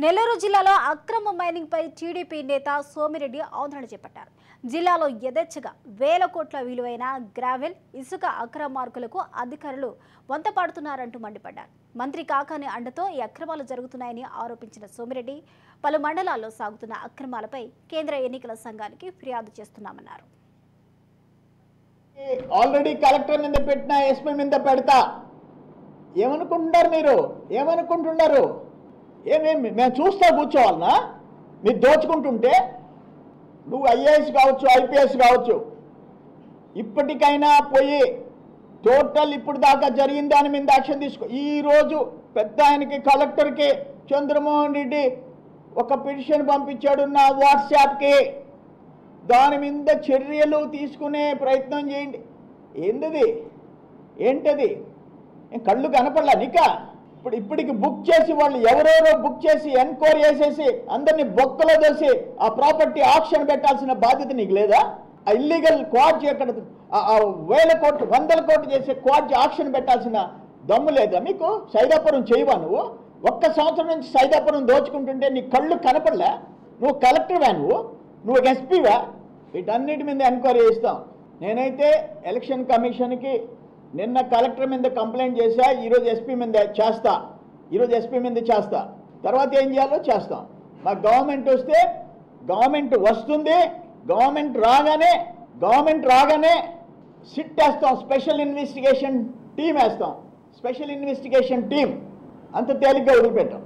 నెల్లూరు జిల్లాలో అక్రమ మైనింగ్ పై టీడీపీ నేత సోమిరెడ్డి ఆందోళన చేపట్టారు. జిల్లాలో యథేచ్ఛగా వేల కోట్ల విలువైన గ్రావెల్, ఇసుక అక్రమార్కులకు అధికారులు వంతపాడుతున్నారంటూ మండిపడ్డారు. మంత్రి కాకాని అండతో ఈ అక్రమాలు జరుగుతున్నాయని ఆరోపించిన సోమిరెడ్డి పలు మండలాల్లో సాగుతున్న అక్రమాలపై కేంద్ర ఎన్నికల సంఘానికి ఫిర్యాదు చేస్తున్నామన్నారు. ఆల్రెడీ కలెక్టర్ మీద పెట్టినా ఎస్పీ మీద పెడతా ఏమనుకుంటున్నారు మీరు? ఏమనుకుంటున్నారు? ఏమేమి మేము చూస్తా కూర్చోవాలనా? మీరు దోచుకుంటుంటే నువ్వు ఐఏఎస్ కావచ్చు, ఐపీఎస్ కావచ్చు, ఇప్పటికైనా పోయి టోటల్ ఇప్పుడు దాకా జరిగిన దాని మీద యాక్షన్ తీసుకో. ఈరోజు పెద్ద ఆయనకి కలెక్టర్కి చంద్రమోహన్ రెడ్డి ఒక పిటిషన్ పంపించాడు నా వాట్సాప్కి. దాని మీద చర్యలు తీసుకునే ప్రయత్నం చేయండి. ఏంటది? కళ్ళు కనపడలా నీకా? ఇప్పటికి బుక్ చేసి వాళ్ళు ఎవరెవరో బుక్ చేసి ఎన్క్వైరీ చేసేసి అందరినీ బొక్కలో దోసి ఆ ప్రాపర్టీ ఆక్షన్ పెట్టాల్సిన బాధ్యత నీకు లేదా? ఆ ఇల్లీగల్ క్వాడ్జ్ ఎక్కడ వేల కోట్లు, వందల కోట్లు చేసే క్వాడ్జ్ ఆక్షన్ పెట్టాల్సిన దమ్ము లేదా మీకు? సైదాపురం చేయవా నువ్వు? ఒక్క సంవత్సరం నుంచి సైదాపురం దోచుకుంటుంటే నీ కళ్ళు కనపడలే? నువ్వు కలెక్టర్వా? నువ్వు ఎస్పీవా? వీటన్నిటి మీద ఎంక్వైరీ చేస్తాం. నేనైతే ఎలక్షన్ కమిషన్కి నిన్న కలెక్టర్ మీద కంప్లైంట్ చేశా, ఈరోజు ఎస్పీ మీద చేస్తా. తర్వాత ఏం చేయాలో చేస్తాం. మా గవర్నమెంట్ వస్తే గవర్నమెంట్ వస్తుంది. గవర్నమెంట్ రాగానే సిట్ వేస్తాం, స్పెషల్ ఇన్వెస్టిగేషన్ టీం వేస్తాం. స్పెషల్ ఇన్వెస్టిగేషన్ టీం అంత తేలిగ్గా వదిలిపెట్టాం.